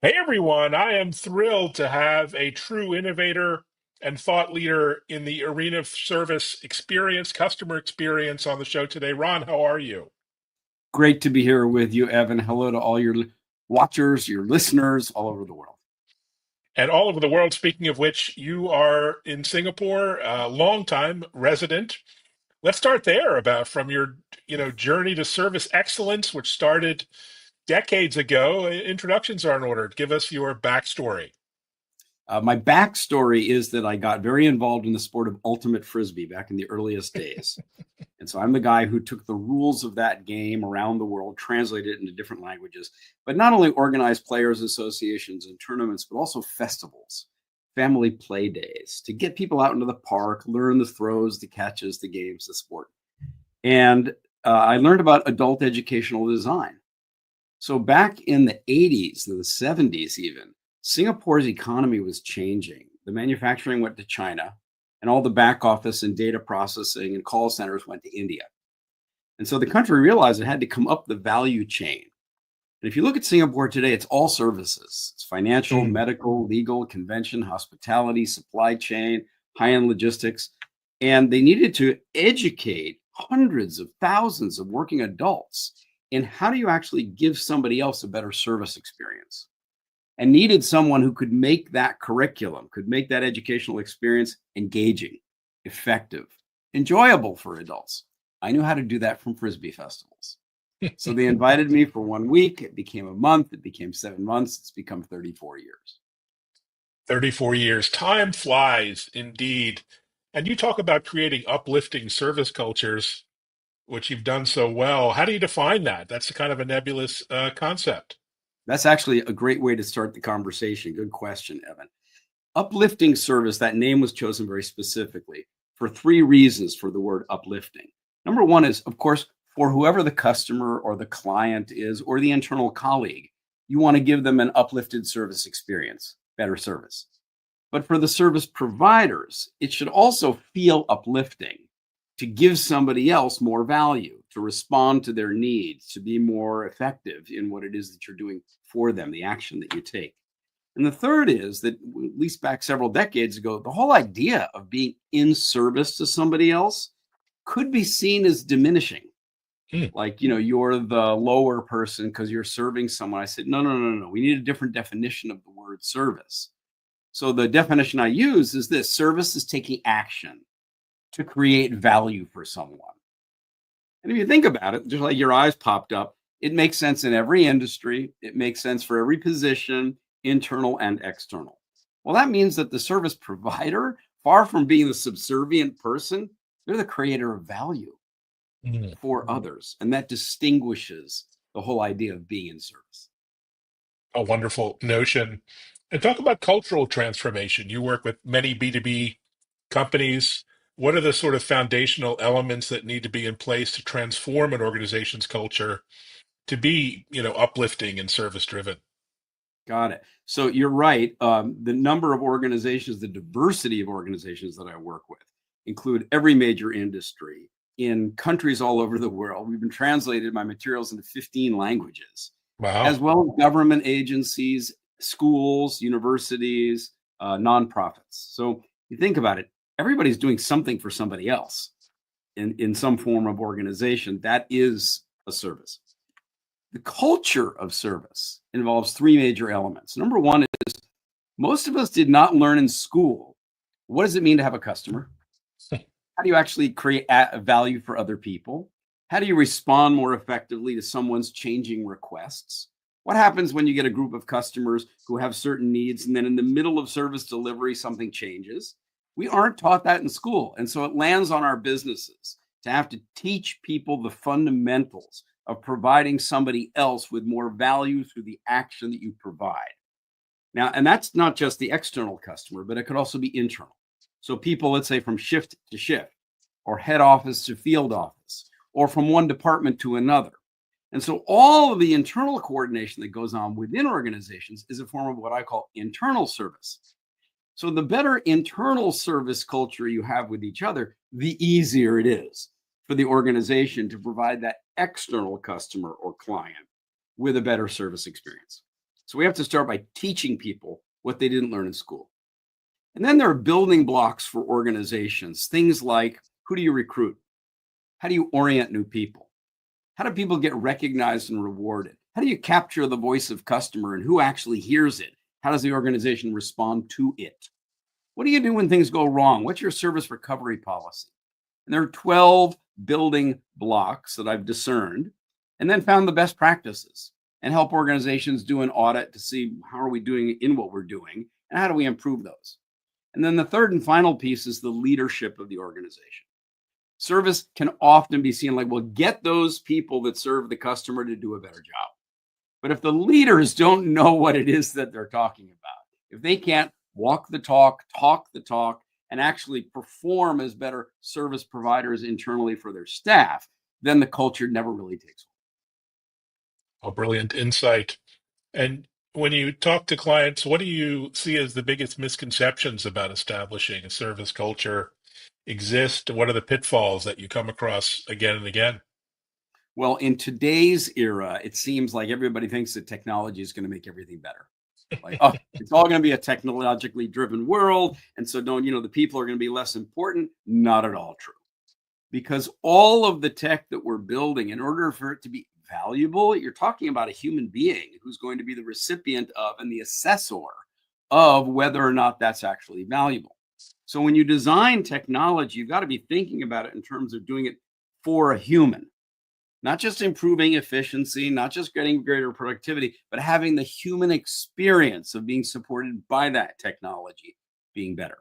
Hey everyone, I am thrilled to have a true innovator and thought leader in the arena of service experience, customer experience on the show today. Ron, how are you? Great to be here with you, Evan. Hello to all your watchers, your listeners all over the world. And all over the world, speaking of which, you are in Singapore, a longtime resident. Let's start there about from your, journey to service excellence, which started decades ago. Introductions are in order. Give us your backstory. My backstory is that I got very involved in the sport of ultimate Frisbee back in the earliest days. And so I'm the guy who took the rules of that game around the world, translated it into different languages, but not only organized players associations and tournaments, but also festivals, family play days to get people out into the park, learn the throws, the catches, the games, the sport. And I learned about adult educational design. So back in the 80s, the 70s even, Singapore's economy was changing. The manufacturing went to China, and all the back office and data processing and call centers went to India. And so the country realized it had to come up the value chain. And if you look at Singapore today, it's all services. It's financial, Mm. medical, legal, convention, hospitality, supply chain, high-end logistics. And they needed to educate hundreds of thousands of working adults in how do you actually give somebody else a better service experience, and needed someone who could make that curriculum, could make that educational experience engaging, effective, enjoyable for adults. I knew how to do that from Frisbee festivals. So they invited me for 1 week. It became a month. It became 7 months. It's become 34 years. 34 years. Time flies indeed. And you talk about creating uplifting service cultures, which you've done so well. How do you define that? That's a kind of a nebulous concept. That's actually a great way to start the conversation. Good question, Evan. Uplifting service, that name was chosen very specifically for three reasons for the word uplifting. Number one is, of course, for whoever the customer or the client is or the internal colleague, you want to give them an uplifted service experience, better service. But for the service providers, it should also feel uplifting to give somebody else more value, to respond to their needs, to be more effective in what it is that you're doing for them, the action that you take. And the third is that, at least back several decades ago, the whole idea of being in service to somebody else could be seen as diminishing. Hmm. Like, you're the lower person because you're serving someone. I said, no, no, no, no. We need a different definition of the word service. So the definition I use is this: service is taking action to create value for someone. And if you think about it, just like your eyes popped up, it makes sense in every industry. It makes sense for every position, internal and external. Well, that means that the service provider, far from being the subservient person, they're the creator of value Mm. for others. And that distinguishes the whole idea of being in service. A wonderful notion. And talk about cultural transformation. You work with many B2B companies. What are the sort of foundational elements that need to be in place to transform an organization's culture to be, uplifting and service driven? Got it. So you're right. The number of organizations, the diversity of organizations that I work with include every major industry in countries all over the world. We've been translated my materials into 15 languages, as Wow. well as government agencies, schools, universities, nonprofits. So you think about it, everybody's doing something for somebody else in some form of organization. That is a service. The culture of service involves three major elements. Number one is, most of us did not learn in school, what does it mean to have a customer? How do you actually create value for other people? How do you respond more effectively to someone's changing requests? What happens when you get a group of customers who have certain needs and then in the middle of service delivery, something changes? We aren't taught that in school. And so it lands on our businesses to have to teach people the fundamentals of providing somebody else with more value through the action that you provide. Now, and that's not just the external customer, but it could also be internal. So people, let's say from shift to shift, or head office to field office, or from one department to another. And so all of the internal coordination that goes on within organizations is a form of what I call internal service. So the better internal service culture you have with each other, the easier it is for the organization to provide that external customer or client with a better service experience. So we have to start by teaching people what they didn't learn in school. And then there are building blocks for organizations, things like who do you recruit? How do you orient new people? How do people get recognized and rewarded? How do you capture the voice of customer and who actually hears it? How does the organization respond to it? What do you do when things go wrong? What's your service recovery policy? And there are 12 building blocks that I've discerned and then found the best practices and help organizations do an audit to see how are we doing in what we're doing and how do we improve those. And then the third and final piece is the leadership of the organization. Service can often be seen like, well, get those people that serve the customer to do a better job. But if the leaders don't know what it is that they're talking about, if they can't walk the talk the talk, and actually perform as better service providers internally for their staff, then the culture never really takes A brilliant insight. And when you talk to clients, what do you see as the biggest misconceptions about establishing a service culture exist? What are the pitfalls that you come across again and again? Well, in today's era, it seems like everybody thinks that technology is going to make everything better. Like, oh, it's all going to be a technologically driven world. And so the people are going to be less important. Not at all true. Because all of the tech that we're building, in order for it to be valuable, you're talking about a human being who's going to be the recipient of and the assessor of whether or not that's actually valuable. So when you design technology, you've got to be thinking about it in terms of doing it for a human, not just improving efficiency, not just getting greater productivity, but having the human experience of being supported by that technology being better.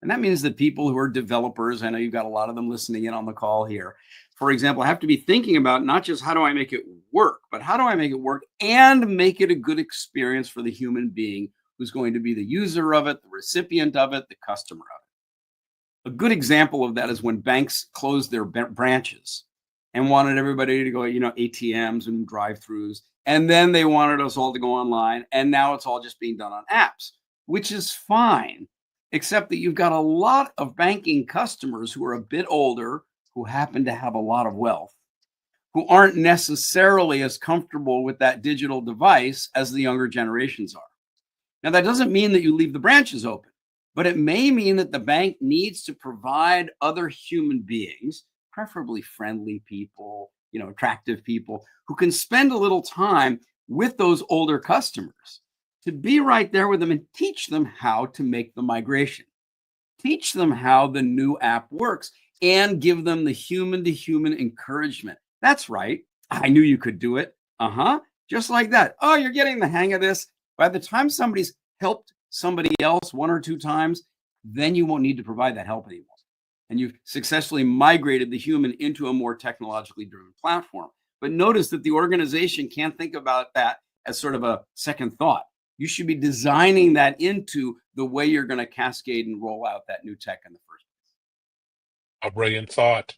And that means that people who are developers, I know you've got a lot of them listening in on the call here, for example, have to be thinking about not just how do I make it work, but how do I make it work and make it a good experience for the human being who's going to be the user of it, the recipient of it, the customer of it. A good example of that is when banks closed their branches and wanted everybody to go, ATMs and drive-throughs. And then they wanted us all to go online. And now it's all just being done on apps, which is fine, except that you've got a lot of banking customers who are a bit older, who happen to have a lot of wealth, who aren't necessarily as comfortable with that digital device as the younger generations are. Now, that doesn't mean that you leave the branches open, but it may mean that the bank needs to provide other human beings, preferably friendly people, attractive people who can spend a little time with those older customers to be right there with them and teach them how to make the migration, teach them how the new app works, and give them the human to human encouragement. That's right. I knew you could do it. Just like that. Oh, you're getting the hang of this. By the time somebody's helped somebody else one or two times, then you won't need to provide that help anymore. And you've successfully migrated the human into a more technologically driven platform. But notice that the organization can't think about that as sort of a second thought. You should be designing that into the way you're going to cascade and roll out that new tech in the first A brilliant thought.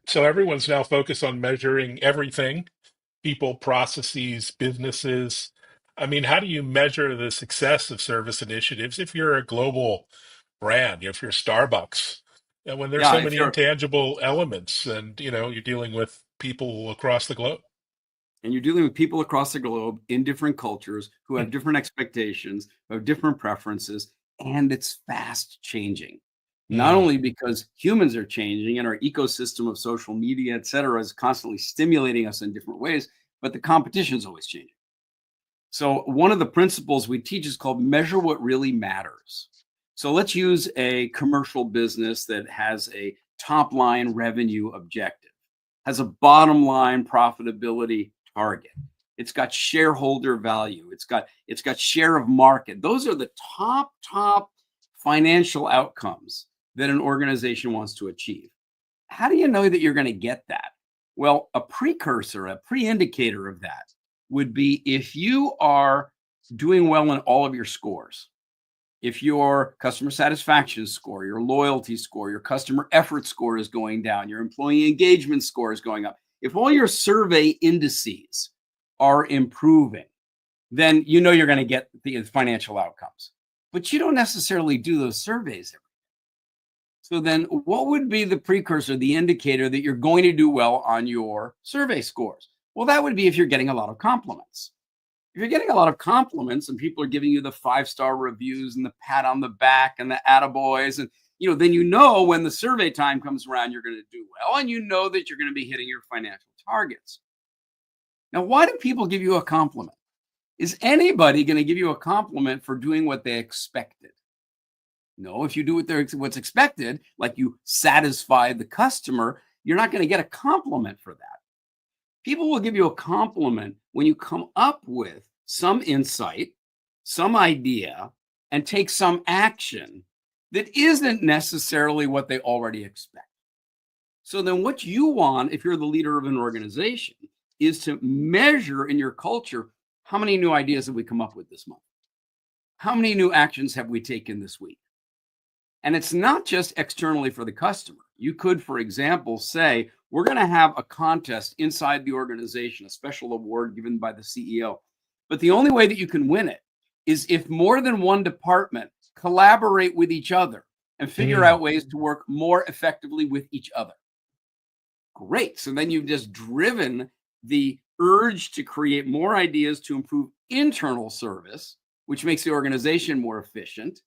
So everyone's now focused on measuring everything, people, processes, businesses. I mean, how do you measure the success of service initiatives if you're a global brand, if you're Starbucks, and when place. there's Yeah, so if many you're intangible elements and you're dealing with people across the globe? and you're dealing with people across the globe in different cultures who have different expectations, who have different preferences, and it's fast changing. Not Mm, only because humans are changing and our ecosystem of social media, et cetera, is constantly stimulating us in different ways, but the competition is always changing. So, one of the principles we teach is called measure what really matters. So, let's use a commercial business that has a top line revenue objective, has a bottom line profitability target. It's got shareholder value. It's got share of market. Those are the top financial outcomes that an organization wants to achieve. How do you know that you're going to get that? Well, a precursor, a pre-indicator of that would be if you are doing well in all of your scores. If your customer satisfaction score, your loyalty score, your customer effort score is going down, your employee engagement score is going up, if all your survey indices are improving, then you're going to get the financial outcomes. But you don't necessarily do those surveys every day. So then what would be the precursor, the indicator that you're going to do well on your survey scores? Well, that would be if you're getting a lot of compliments. If you're getting a lot of compliments and people are giving you the 5-star reviews and the pat on the back and the attaboys, and then when the survey time comes around, you're going to do well, and that you're going to be hitting your financial targets. Now, why do people give you a compliment? Is anybody going to give you a compliment for doing what they expected? No, if you do what's expected, like you satisfy the customer, you're not going to get a compliment for that. People will give you a compliment when you come up with some insight, some idea, and take some action that isn't necessarily what they already expect. So then what you want, if you're the leader of an organization, is to measure in your culture, how many new ideas have we come up with this month? How many new actions have we taken this week? And it's not just externally for the customer. You could, for example, say, we're going to have a contest inside the organization, a special award given by the CEO. But the only way that you can win it is if more than one department collaborate with each other and figure Mm. out ways to work more effectively with each other. Great. So then you've just driven the urge to create more ideas to improve internal service, which makes the organization more efficient,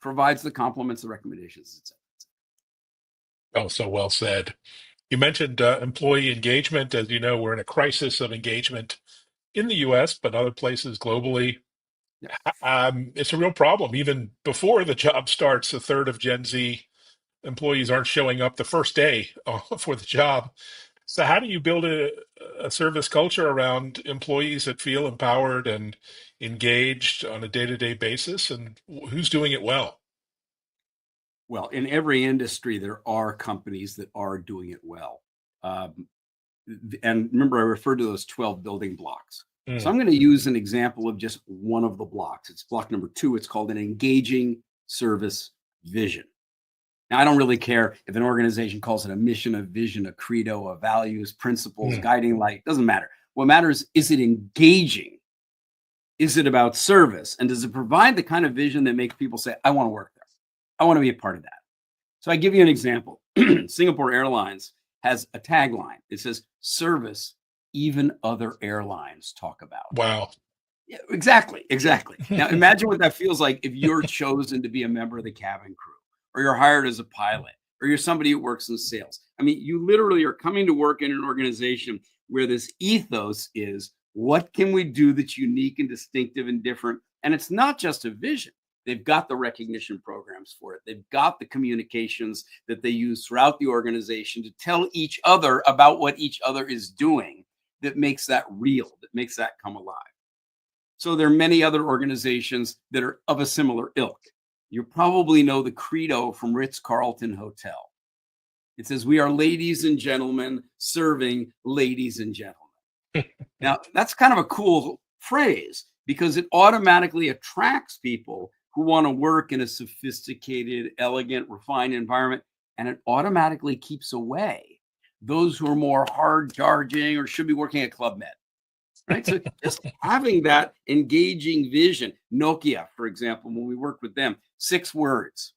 provides the compliments, the recommendations, etc. Oh, so well said. You mentioned employee engagement. As you know, we're in a crisis of engagement in the US, but other places globally. Yeah. It's a real problem. Even before the job starts, a third of Gen Z employees aren't showing up the first day for the job. So, how do you build a service culture around employees that feel empowered and engaged on a day-to-day basis? And who's doing it well? Well, in every industry, there are companies that are doing it well. Um, and remember, I referred to those 12 building blocks. So Mm. I'm going to use an example of just one of the blocks. It's block number 2. It's called an engaging service vision. Now, I don't really care if an organization calls it a mission, a vision, a credo, a values, principles, Mm. guiding light. Doesn't matter. What matters is it engaging? Is it about service? And does it provide the kind of vision that makes people say, I want to work there? I want to be a part of that. So I give you an example. Singapore Airlines has a tagline. It says, service even other airlines talk about. Wow. Yeah, exactly, exactly. Now imagine what that feels like if you're chosen to be a member of the cabin crew, or you're hired as a pilot, or you're somebody who works in sales. I mean, you literally are coming to work in an organization where this ethos is, what can we do that's unique and distinctive and different? And it's not just a vision. They've got the recognition programs for it. They've got the communications that they use throughout the organization to tell each other about what each other is doing that makes that real, that makes that come alive. So there are many other organizations that are of a similar ilk. You probably know the credo from Ritz-Carlton Hotel. It says, we are ladies and gentlemen serving ladies and gentlemen. Now, that's kind of a cool phrase because it automatically attracts people who want to work in a sophisticated, elegant, refined environment, and it automatically keeps away those who are more hard charging or should be working at Club Med. Right. So just having that engaging vision. Nokia, for example, when we worked with them, 6 words: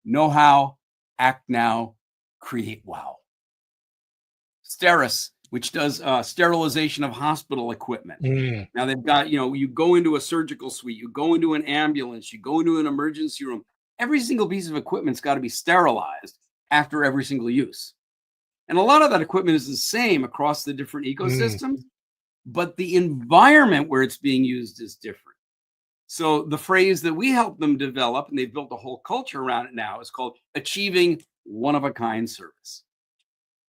know how, act now, create wow. Steris, which does sterilization of hospital equipment. Mm. Now they've got, you go into a surgical suite, you go into an ambulance, you go into an emergency room. Every single piece of equipment's got to be sterilized after every single use. And a lot of that equipment is the same across the different Mm. ecosystems, but the environment where it's being used is different. So the phrase that we help them develop, and they've built a whole culture around it now, is called achieving one-of-a-kind service.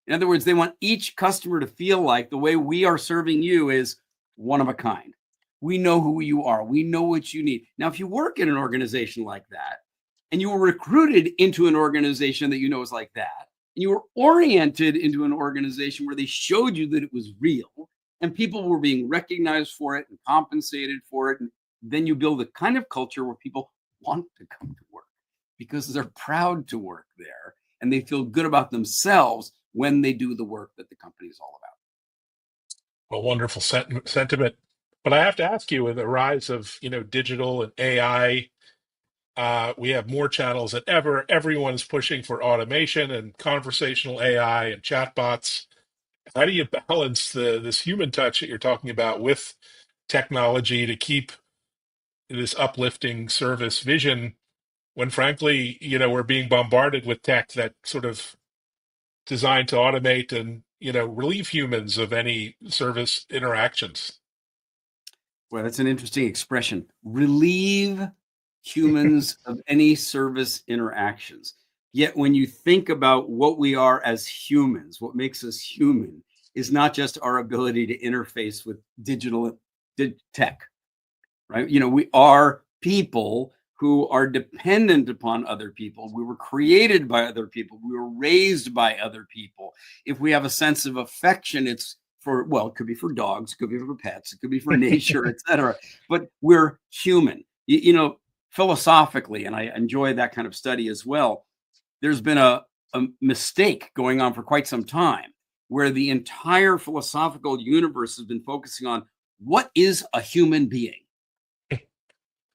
In other words, they want each customer to feel like the way we are serving you is one of a kind. We know who you are. We know what you need. Now, if you work in an organization like that, and you were recruited into an organization that you know is like that, and you were oriented into an organization where they showed you that it was real, and people were being recognized for it and compensated for it, and then you build a kind of culture where people want to come to work because they're proud to work there and they feel good about themselves when they do the work that the company is all about. A wonderful sentiment. But I have to ask you, with the rise of digital and AI, we have more channels than ever. Everyone's pushing for automation and conversational AI and chatbots. How do you balance this human touch that you're talking about with technology to keep this uplifting service vision when frankly, we're being bombarded with tech that sort of designed to automate and, relieve humans of any service interactions. Well, that's an interesting expression. Relieve humans of any service interactions. Yet, when you think about what we are as humans, what makes us human is not just our ability to interface with digital tech, right? We are people who are dependent upon other people. We were created by other people. We were raised by other people. If we have a sense of affection, it's for, well, it could be for dogs, it could be for pets, it could be for nature, etc. But we're human. Philosophically, and I enjoy that kind of study as well, there's been a mistake going on for quite some time where the entire philosophical universe has been focusing on what is a human being?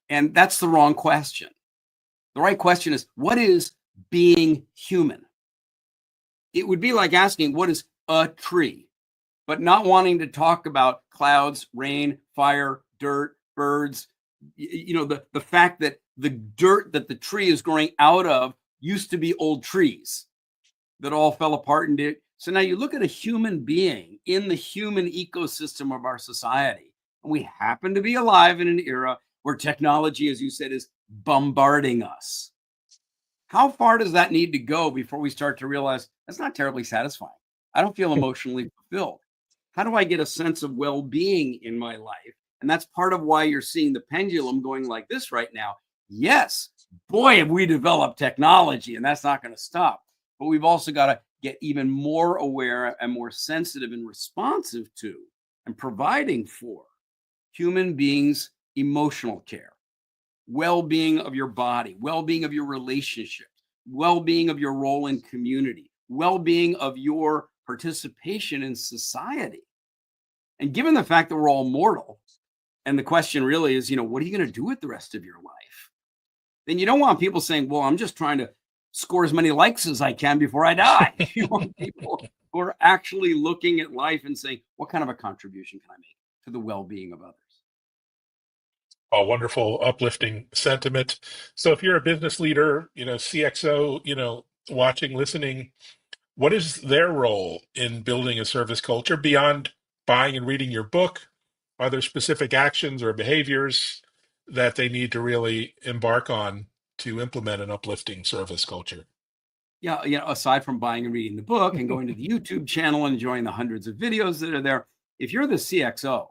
And that's the wrong question. The right question is, what is being human? It would be like asking, what is a tree? But not wanting to talk about clouds, rain, fire, dirt, birds. The fact that the dirt that the tree is growing out of used to be old trees that all fell apart and did. So now you look at a human being in the human ecosystem of our society, and we happen to be alive in an era where technology, as you said, is bombarding us. How far does that need to go before we start to realize that's not terribly satisfying? I don't feel emotionally fulfilled. How do I get a sense of well-being in my life? And that's part of why you're seeing the pendulum going like this right now. Yes, boy, have we developed technology, and that's not going to stop. But we've also got to get even more aware and more sensitive and responsive to and providing for human beings' emotional care, well-being of your body, well-being of your relationships, well-being of your role in community, well-being of your participation in society. And given the fact that we're all mortal, and the question really is, what are you going to do with the rest of your life? Then you don't want people saying, well, I'm just trying to score as many likes as I can before I die. You want people who are actually looking at life and saying, what kind of a contribution can I make to the well-being of others? A wonderful, uplifting sentiment. So if you're a business leader, CXO, watching, listening, what is their role in building a service culture beyond buying and reading your book? Are there specific actions or behaviors that they need to really embark on to implement an uplifting service culture? Yeah, aside from buying and reading the book and going to the YouTube channel and enjoying the hundreds of videos that are there, if you're the CXO,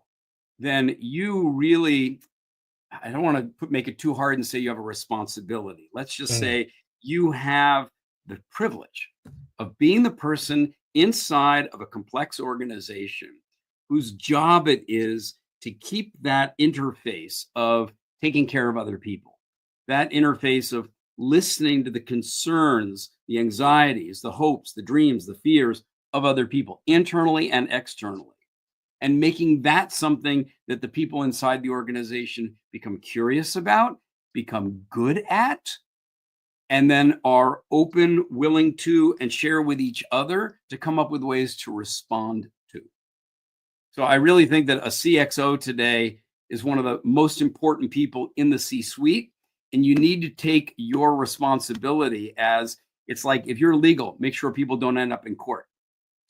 then you really, I don't want to make it too hard and say you have a responsibility. Let's just Mm, say you have the privilege of being the person inside of a complex organization whose job it is to keep that interface of taking care of other people, that interface of listening to the concerns, the anxieties, the hopes, the dreams, the fears of other people, internally and externally, and making that something that the people inside the organization become curious about, become good at, and then are open, willing to, and share with each other to come up with ways to respond to. So I really think that a CXO today is one of the most important people in the C-suite, and you need to take your responsibility as it's like if you're legal, make sure people don't end up in court.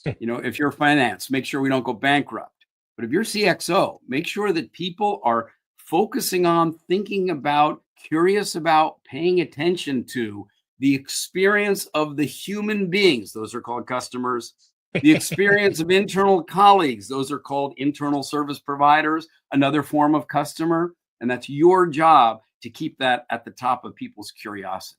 If you're finance, make sure we don't go bankrupt. But if you're CXO, make sure that people are focusing on, thinking about, curious about, paying attention to the experience of the human beings. Those are called customers. The experience of internal colleagues. Those are called internal service providers, another form of customer. And that's your job to keep that at the top of people's curiosity.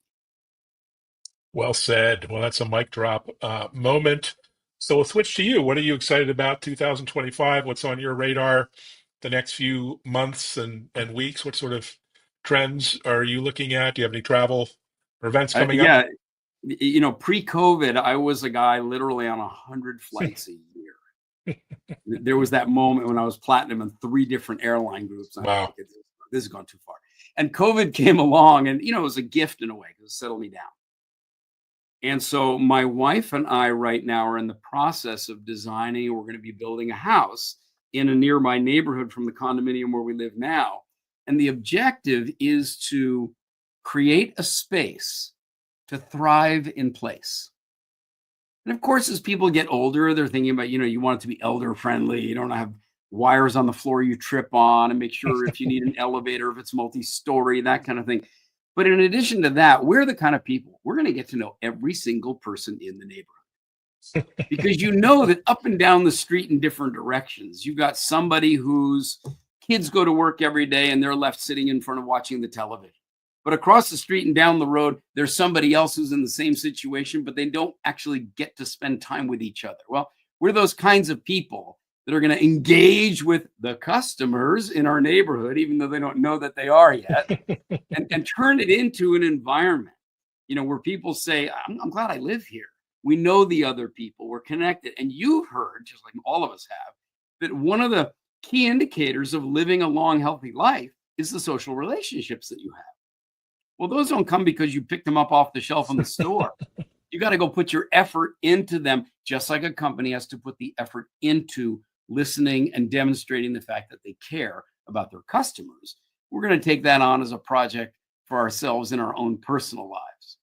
well said. Well, that's a mic drop moment. So we'll switch to you. What are you excited about 2025? What's on your radar the next few months and weeks? What sort of trends are you looking at? Do you have any travel or events coming up? Yeah, pre-COVID, I was a guy literally on 100 flights a year. There was that moment when I was platinum in 3 different airline groups. I'm Wow. like, this has gone too far. And COVID came along, and it was a gift in a way because it settled me down. And so my wife and I right now are in the process of designing. We're going to be building a house in a nearby neighborhood from the condominium where we live now. And the objective is to create a space to thrive in place. And of course, as people get older, they're thinking about, you want it to be elder friendly. You don't have wires on the floor you trip on, and make sure if you need an elevator, if it's multi-story, that kind of thing. But in addition to that, we're the kind of people, we're going to get to know every single person in the neighborhood. Because that up and down the street in different directions, you've got somebody whose kids go to work every day and they're left sitting in front of watching the television. But across the street and down the road, there's somebody else who's in the same situation, but they don't actually get to spend time with each other. Well, we're those kinds of people that are going to engage with the customers in our neighborhood, even though they don't know that they are yet, and turn it into an environment, where people say, I'm glad I live here. We know the other people, we're connected. And you've heard, just like all of us have, that one of the key indicators of living a long, healthy life is the social relationships that you have. Well, those don't come because you picked them up off the shelf in the store. You got to go put your effort into them, just like a company has to put the effort into listening and demonstrating the fact that they care about their customers. We're going to take that on as a project for ourselves in our own personal lives.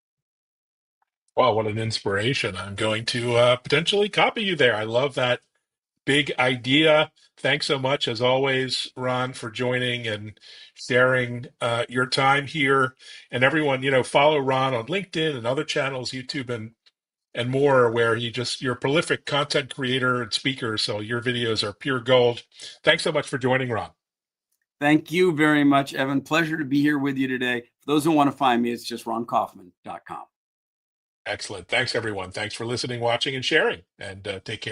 Wow, what an inspiration. I'm going to potentially copy you there. I love that big idea. Thanks so much, as always, Ron, for joining and sharing your time here. And everyone, follow Ron on LinkedIn and other channels, YouTube and more, where you're a prolific content creator and speaker. So your videos are pure gold. Thanks so much for joining, Ron. Thank you very much, Evan. Pleasure to be here with you today. For those who want to find me, it's just ronkaufman.com. Excellent. Thanks, everyone. Thanks for listening, watching, and sharing. And take care.